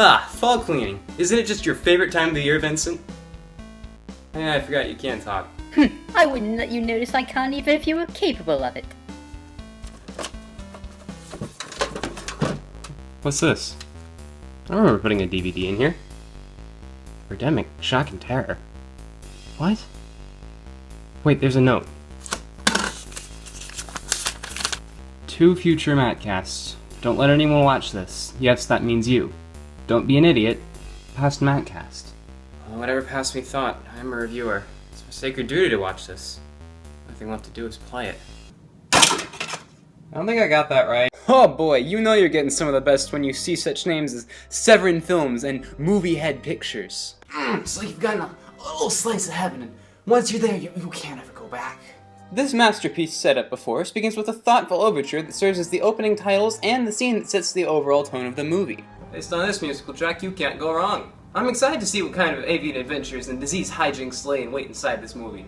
Ah, fall cleaning. Isn't it just your favorite time of the year, Vincent? Yeah, I forgot you can't talk. I wouldn't let you notice I can't even if you were capable of it. What's this? I remember putting a DVD in here. Birdemic, Shock and Terror. What? Wait, there's a note. To future MattCasts. Don't let anyone watch this. Yes, that means you. Don't be an idiot. Past MattCast. Well, whatever past me thought, I'm a reviewer. It's my sacred duty to watch this. Nothing left to do is play it. I don't think I got that right. Oh boy, you know you're getting some of the best when you see such names as Severin Films and Movie Head Pictures. It's like you've gotten a little slice of heaven, and once you're there, you can't ever go back. This masterpiece set up before us begins with a thoughtful overture that serves as the opening titles and the scene that sets the overall tone of the movie. Based on this musical track, you can't go wrong. I'm excited to see what kind of avian adventures and disease hijinks lay and wait inside this movie.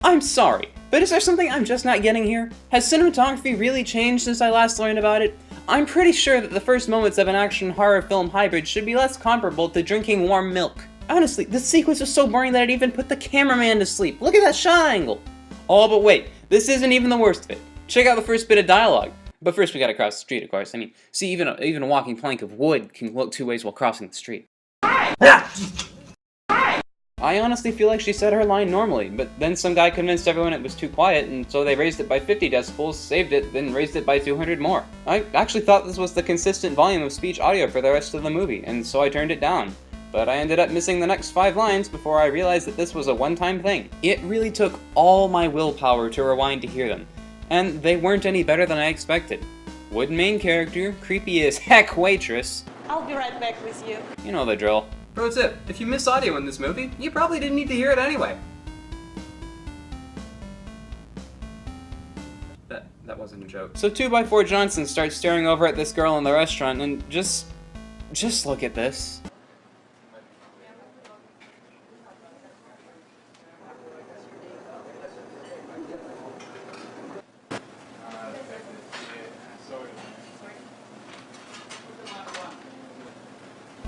I'm sorry, but is there something I'm just not getting here? Has cinematography really changed since I last learned about it? I'm pretty sure that the first moments of an action horror film hybrid should be less comparable to drinking warm milk. Honestly, this sequence was so boring that it even put the cameraman to sleep. Look at that shot angle! Oh, but wait, this isn't even the worst of it. Check out the first bit of dialogue. But first we gotta cross the street, of course. I mean, see, even a walking plank of wood can look two ways while crossing the street. I honestly feel like she said her line normally, but then some guy convinced everyone it was too quiet, and so they raised it by 50 decibels, saved it, then raised it by 200 more. I actually thought this was the consistent volume of speech audio for the rest of the movie, and so I turned it down. But I ended up missing the next 5 lines before I realized that this was a one-time thing. It really took all my willpower to rewind to hear them, and they weren't any better than I expected. Wooden main character, creepy as heck waitress. I'll be right back with you. You know the drill. Pro tip, if you miss audio in this movie, you probably didn't need to hear it anyway. That wasn't a joke. So 2x4 Johnson starts staring over at this girl in the restaurant and just look at this.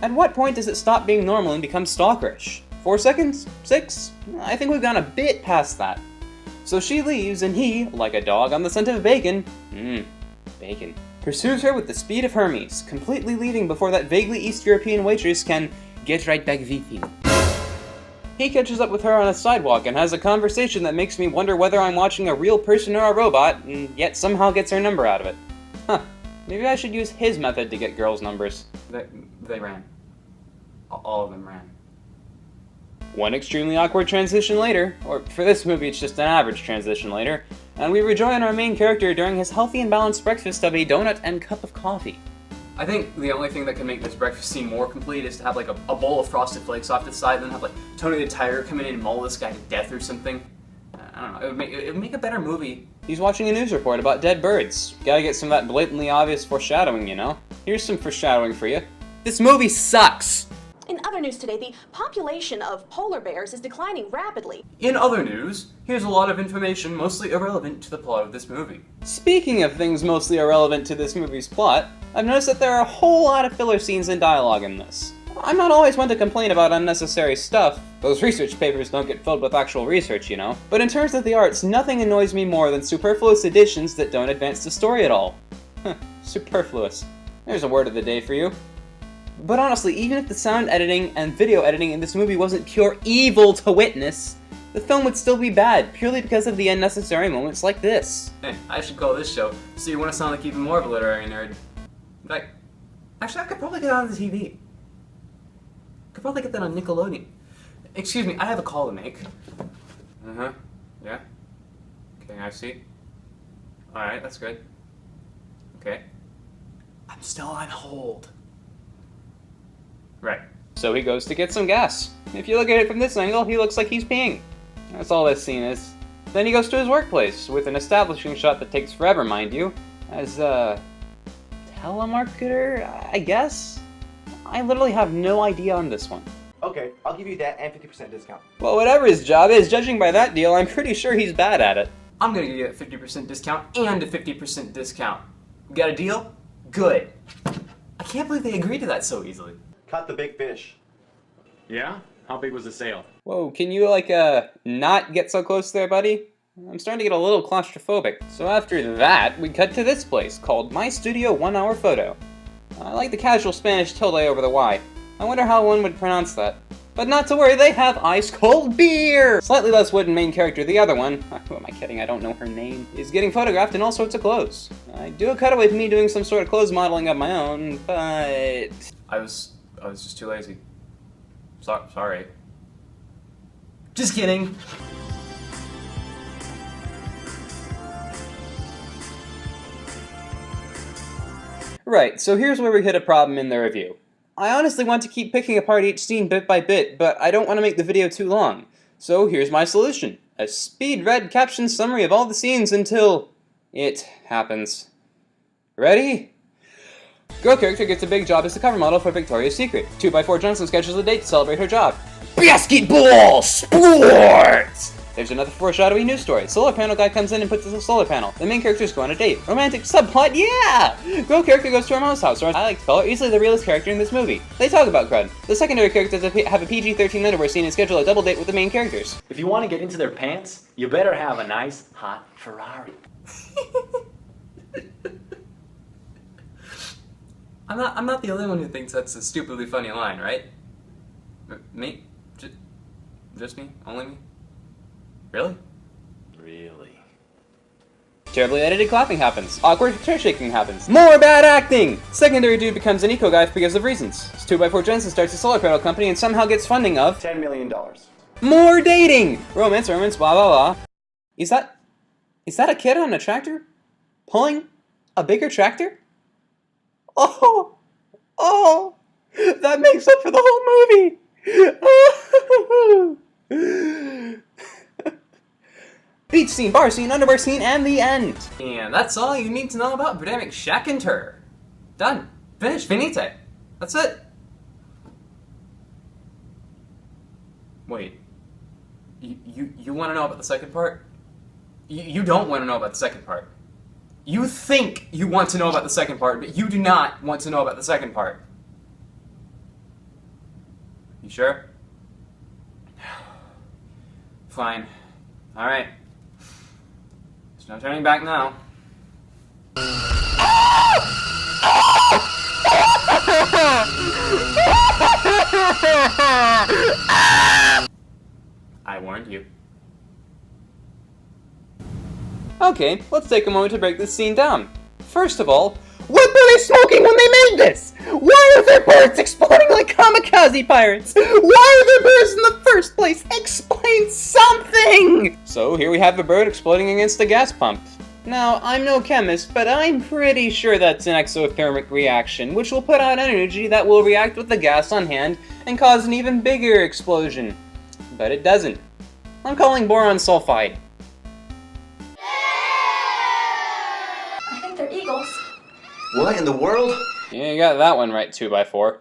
At what point does it stop being normal and become stalkerish? 4 seconds? 6? I think we've gone a bit past that. So she leaves and he, like a dog on the scent of bacon, bacon, pursues her with the speed of Hermes, completely leaving before that vaguely East European waitress can get right back with him. He catches up with her on a sidewalk and has a conversation that makes me wonder whether I'm watching a real person or a robot, and yet somehow gets her number out of it. Huh. Maybe I should use his method to get girls' numbers. They ran. All of them ran. One extremely awkward transition later, or for this movie it's just an average transition later, and we rejoin our main character during his healthy and balanced breakfast of a donut and cup of coffee. I think the only thing that can make this breakfast scene more complete is to have like a bowl of Frosted Flakes off to the side, and then have like Tony the Tiger come in and maul this guy to death or something. I don't know, it would make a better movie. He's watching a news report about dead birds. Gotta get some of that blatantly obvious foreshadowing, you know? Here's some foreshadowing for you. This movie sucks! In other news today, the population of polar bears is declining rapidly. In other news, here's a lot of information mostly irrelevant to the plot of this movie. Speaking of things mostly irrelevant to this movie's plot, I've noticed that there are a whole lot of filler scenes and dialogue in this. I'm not always one to complain about unnecessary stuff. Those research papers don't get filled with actual research, you know. But in terms of the arts, nothing annoys me more than superfluous additions that don't advance the story at all. Superfluous. There's a word of the day for you. But honestly, even if the sound editing and video editing in this movie wasn't pure evil to witness, the film would still be bad, purely because of the unnecessary moments like this. Hey, I should call this show, so you want to sound like even more of a literary nerd. In fact, actually I could probably get on the TV. Could probably get that on Nickelodeon. Excuse me, I have a call to make. Uh-huh, yeah. Okay, I see. Alright, that's good. Okay. I'm still on hold. Right. So he goes to get some gas. If you look at it from this angle, he looks like he's peeing. That's all this scene is. Then he goes to his workplace, with an establishing shot that takes forever, mind you, as, telemarketer, I guess? I literally have no idea on this one. Okay, I'll give you that and 50% discount. Well, whatever his job is, judging by that deal, I'm pretty sure he's bad at it. I'm gonna give you a 50% discount and a 50% discount. We got a deal? Good. I can't believe they agreed to that so easily. Cut the big fish. Yeah? How big was the sale? Whoa, can you, not get so close there, buddy? I'm starting to get a little claustrophobic. So after that, we cut to this place, called My Studio 1 Hour Photo. I like the casual Spanish tilde over the Y. I wonder how one would pronounce that. But not to worry, they have ice-cold beer! Slightly less wooden main character, the other one, who am I kidding, I don't know her name, is getting photographed in all sorts of clothes. I do a cutaway of me doing some sort of clothes modeling of my own, but... I was just too lazy. Sorry. Just kidding. Right, so here's where we hit a problem in the review. I honestly want to keep picking apart each scene bit by bit, but I don't want to make the video too long. So here's my solution. A speed-read caption summary of all the scenes until... it happens. Ready? Girl character gets a big job as the cover model for Victoria's Secret. 2x4 Johnson schedules a date to celebrate her job. Basketball! Sports! There's another foreshadowing news story. Solar panel guy comes in and puts the solar panel. The main characters go on a date. Romantic subplot, yeah! Girl character goes to her mom's house. I like to call her easily the realest character in this movie. They talk about crud. The secondary characters have a PG-13 underwear scene and schedule a double date with the main characters. If you want to get into their pants, you better have a nice, hot Ferrari. I'm not the only one who thinks that's a stupidly funny line, right? Me? Just me? Only me? Really? Really? Terribly edited clapping happens. Awkward chair shaking happens. More bad acting! Secondary dude becomes an eco guy because of reasons. 2x4 Jensen starts a solar panel company and somehow gets funding of... $10 million. more dating! Romance, blah blah blah. Is that a kid on a tractor? Pulling a bigger tractor? Oh! That makes up for the whole movie! Beach scene, bar scene, underwear scene, and the end! And that's all you need to know about Birdemic Shack and Tur. Done. Finished. Finite. That's it. Wait. You want to know about the second part? You don't want to know about the second part. You think you want to know about the second part, but you do not want to know about the second part. You sure? Fine. Alright. There's no turning back now. I warned you. Okay, let's take a moment to break this scene down. First of all, what were they smoking when they made this? Why are there birds exploding like kamikaze pirates? Why are there birds in the first place? Explain something! So here we have a bird exploding against a gas pump. Now, I'm no chemist, but I'm pretty sure that's an exothermic reaction, which will put out energy that will react with the gas on hand and cause an even bigger explosion. But it doesn't. I'm calling boron sulfide. I think they're eagles. What in the world? Yeah, you got that one right, 2x4.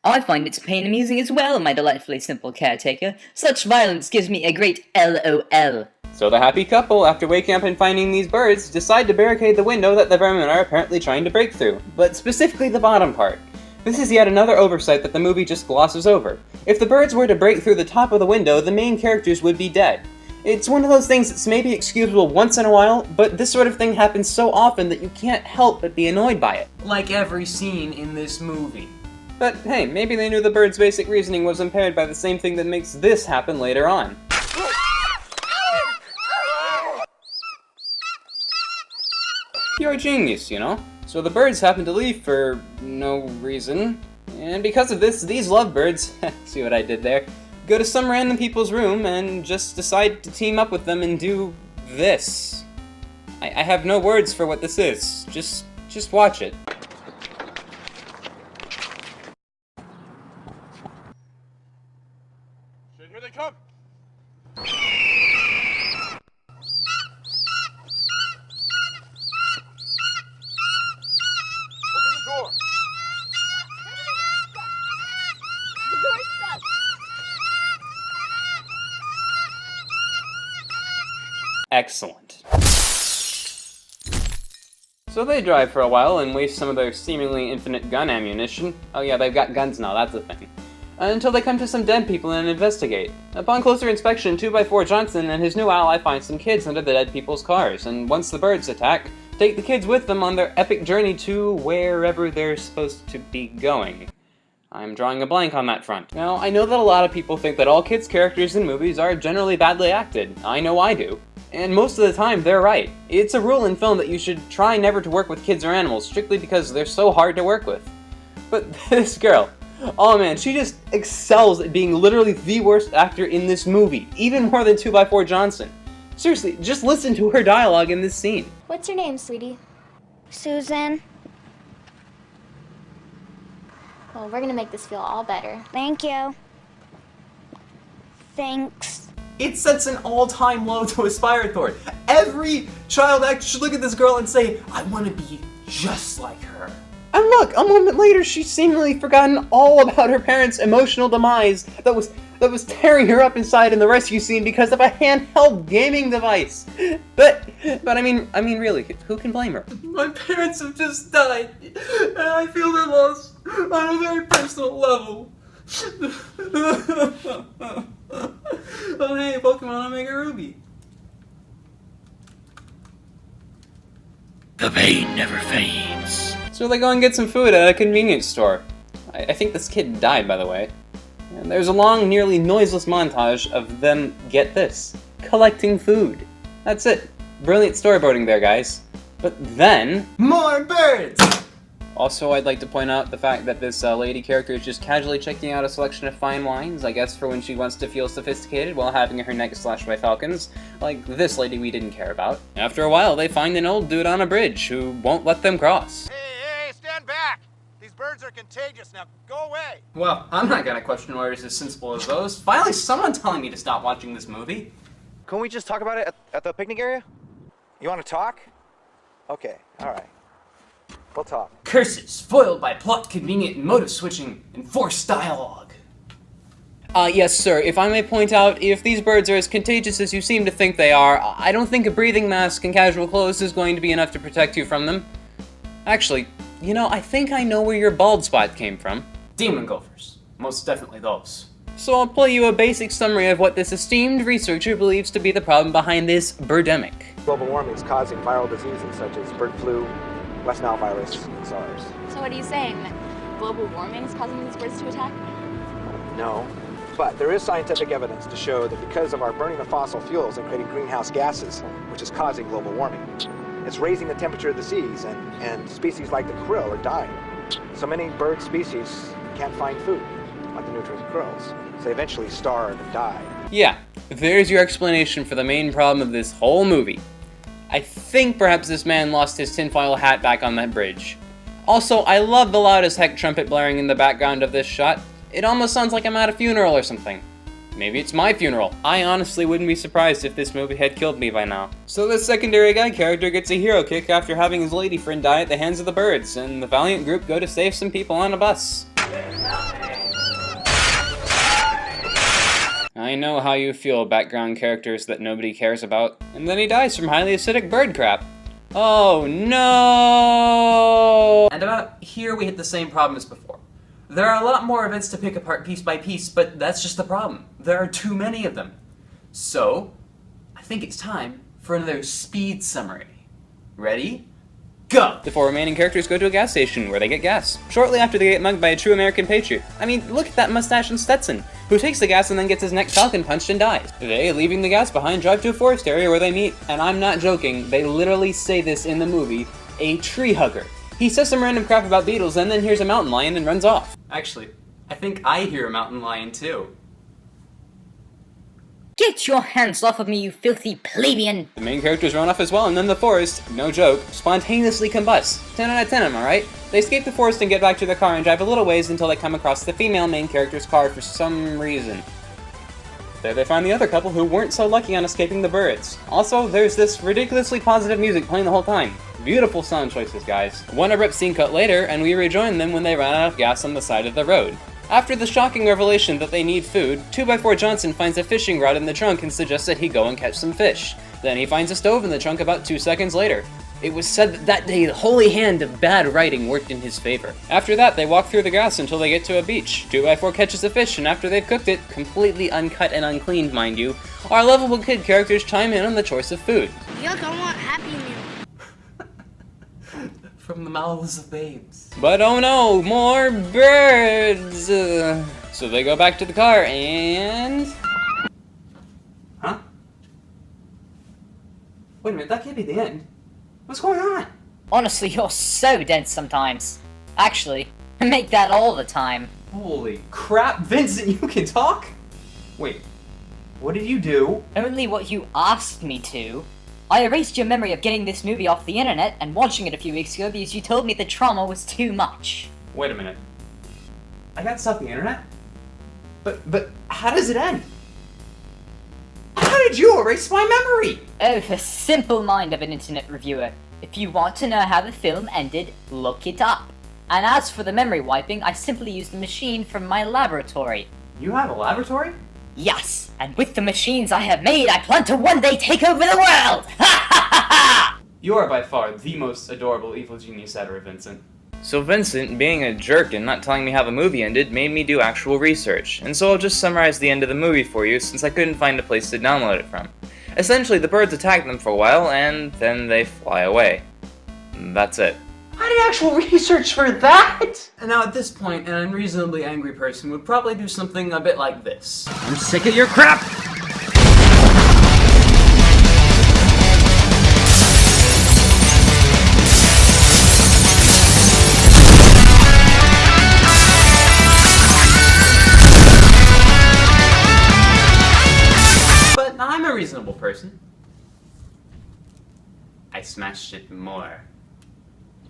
I find its pain amusing as well, my delightfully simple caretaker. Such violence gives me a great LOL. So the happy couple, after waking up and finding these birds, decide to barricade the window that the vermin are apparently trying to break through, but specifically the bottom part. This is yet another oversight that the movie just glosses over. If the birds were to break through the top of the window, the main characters would be dead. It's one of those things that's maybe excusable once in a while, but this sort of thing happens so often that you can't help but be annoyed by it. Like every scene in this movie. But hey, maybe they knew the bird's basic reasoning was impaired by the same thing that makes this happen later on. You're a genius, you know? So the birds happen to leave for no reason. And because of this, these lovebirds, see what I did there, go to some random people's room and just decide to team up with them and do this. I have no words for what this is. Just watch it. Here they come! excellent. So they drive for a while and waste some of their seemingly infinite gun ammunition. Oh yeah, they've got guns now, that's the thing. Until they come to some dead people and investigate. Upon closer inspection, 2x4 Johnson and his new ally find some kids under the dead people's cars, and once the birds attack, take the kids with them on their epic journey to wherever they're supposed to be going. I'm drawing a blank on that front. Now, I know that a lot of people think that all kids' characters in movies are generally badly acted. I know I do. And most of the time, they're right. It's a rule in film that you should try never to work with kids or animals, strictly because they're so hard to work with. But this girl, oh man, she just excels at being literally the worst actor in this movie, even more than 2x4 Johnson. Seriously, just listen to her dialogue in this scene. What's your name, sweetie? Susan. Well, we're gonna make this feel all better. Thank you. Thanks. It sets an all-time low to aspire toward. Every child actor should look at this girl and say, I want to be just like her. And look, a moment later, she's seemingly forgotten all about her parents' emotional demise that was tearing her up inside in the rescue scene because of a handheld gaming device. But I mean really, who can blame her? My parents have just died, and I feel their loss on a very personal level. Oh hey, Pokemon Omega Ruby. The pain never fades. So they go and get some food at a convenience store. I think this kid died, by the way. And there's a long, nearly noiseless montage of them, get this, collecting food. That's it. Brilliant storyboarding there, guys. But then... More birds! Also, I'd like to point out the fact that this lady character is just casually checking out a selection of fine wines, I guess for when she wants to feel sophisticated while having her neck slashed by falcons, like this lady we didn't care about. After a while, they find an old dude on a bridge who won't let them cross. Hey, stand back! These birds are contagious, now go away! Well, I'm not gonna question orders as sensible as those. Finally, someone telling me to stop watching this movie. Can we just talk about it at the picnic area? You want to talk? Okay, alright. We'll talk. Curses, foiled by plot, convenient motive switching, and forced dialogue. Yes, sir. If I may point out, if these birds are as contagious as you seem to think they are, I don't think a breathing mask and casual clothes is going to be enough to protect you from them. Actually, you know, I think I know where your bald spot came from. Demon gophers. Most definitely those. So I'll play you a basic summary of what this esteemed researcher believes to be the problem behind this birdemic. Global warming is causing viral diseases such as bird flu, West Nile virus, and SARS. So what are you saying? That global warming is causing these birds to attack? No, but there is scientific evidence to show that because of our burning of fossil fuels and creating greenhouse gases, which is causing global warming, it's raising the temperature of the seas, and species like the krill are dying. So many bird species can't find food, like the nutrient krills. So they eventually starve and die. Yeah, there's your explanation for the main problem of this whole movie. I think perhaps this man lost his tinfoil hat back on that bridge. Also, I love the loud as heck trumpet blaring in the background of this shot. It almost sounds like I'm at a funeral or something. Maybe it's my funeral. I honestly wouldn't be surprised if this movie had killed me by now. So this secondary guy character gets a hero kick after having his lady friend die at the hands of the birds, and the valiant group go to save some people on a bus. I know how you feel, background characters that nobody cares about. And then he dies from highly acidic bird crap. Oh no! And about here we hit the same problem as before. There are a lot more events to pick apart piece by piece, but that's just the problem. There are too many of them. So, I think it's time for another speed summary. Ready? Go! The four remaining characters go to a gas station where they get gas. Shortly after they get mugged by a true American patriot. I mean, look at that mustache and Stetson, who takes the gas and then gets his neck falcon punched and dies. They, leaving the gas behind, drive to a forest area where they meet, and I'm not joking, they literally say this in the movie, a tree hugger. He says some random crap about beetles and then hears a mountain lion and runs off. Actually, I think I hear a mountain lion too. Get your hands off of me, you filthy plebeian! The main characters run off as well, and then the forest, no joke, spontaneously combusts. 10 out of 10, am I right? They escape the forest and get back to their car and drive a little ways until they come across the female main character's car for some reason. There they find the other couple who weren't so lucky on escaping the birds. Also, there's this ridiculously positive music playing the whole time. Beautiful sound choices, guys. One abrupt scene cut later, and we rejoin them when they run out of gas on the side of the road. After the shocking revelation that they need food, 2x4 Johnson finds a fishing rod in the trunk and suggests that he go and catch some fish. Then he finds a stove in the trunk about 2 seconds later. It was said that that day the holy hand of bad writing worked in his favor. After that, they walk through the grass until they get to a beach. 2x4 catches a fish, and after they've cooked it, completely uncut and uncleaned, mind you, our lovable kid characters chime in on the choice of food. Yuck, I want Happy Meal. From the mouths of babes. But oh no, more birds! So they go back to the car and... Huh? Wait a minute, that can't be the end. What's going on? Honestly, you're so dense sometimes. Actually, I make that all the time. Holy crap, Vincent, you can talk? Wait, what did you do? Only what you asked me to. I erased your memory of getting this movie off the internet and watching it a few weeks ago because you told me the trauma was too much. Wait a minute. I got this off the internet? But how does it end? How did you erase my memory? Oh, the simple mind of an internet reviewer. If you want to know how the film ended, look it up. And as for the memory wiping, I simply used the machine from my laboratory. You have a laboratory? Yes, and with the machines I have made, I plan to one day take over the world! Ha ha ha ha! You are by far the most adorable evil genius ever, Vincent. So Vincent, being a jerk and not telling me how the movie ended, made me do actual research. And so I'll just summarize the end of the movie for you since I couldn't find a place to download it from. Essentially, the birds attack them for a while, and then they fly away. That's it. I did actual research for that! And now at this point, an unreasonably angry person would probably do something a bit like this. I'm sick of your crap! But I'm a reasonable person. I smashed it more.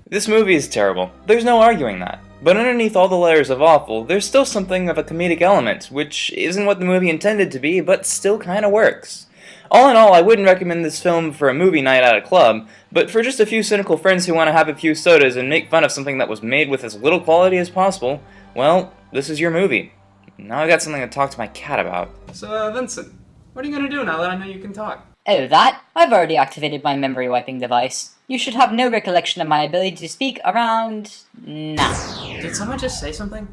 This movie is terrible. There's no arguing that. But underneath all the layers of awful, there's still something of a comedic element, which isn't what the movie intended to be, but still kinda works. All in all, I wouldn't recommend this film for a movie night at a club, but for just a few cynical friends who want to have a few sodas and make fun of something that was made with as little quality as possible, well, this is your movie. Now I got something to talk to my cat about. So, Vincent, what are you gonna do now that I know you can talk? Oh, that? I've already activated my memory wiping device. You should have no recollection of my ability to speak around now. Did someone just say something?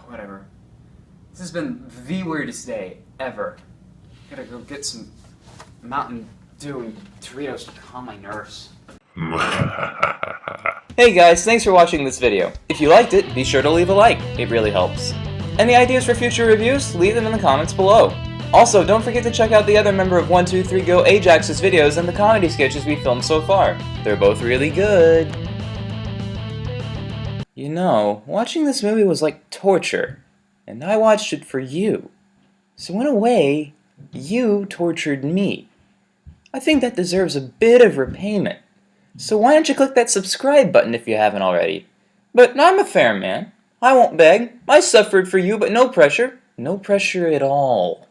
Whatever. This has been the weirdest day ever. Gotta go get some Mountain Dew and Doritos to calm my nerves. Hey guys, thanks for watching this video. If you liked it, be sure to leave a like, it really helps. Any ideas for future reviews? Leave them in the comments below. Also, don't forget to check out the other member of 123 Go Ajax's videos and the comedy sketches we filmed so far. They're both really good. You know, watching this movie was like torture, and I watched it for you. So in a way, you tortured me. I think that deserves a bit of repayment. So why don't you click that subscribe button if you haven't already? But I'm a fair man. I won't beg. I suffered for you, but no pressure. No pressure at all.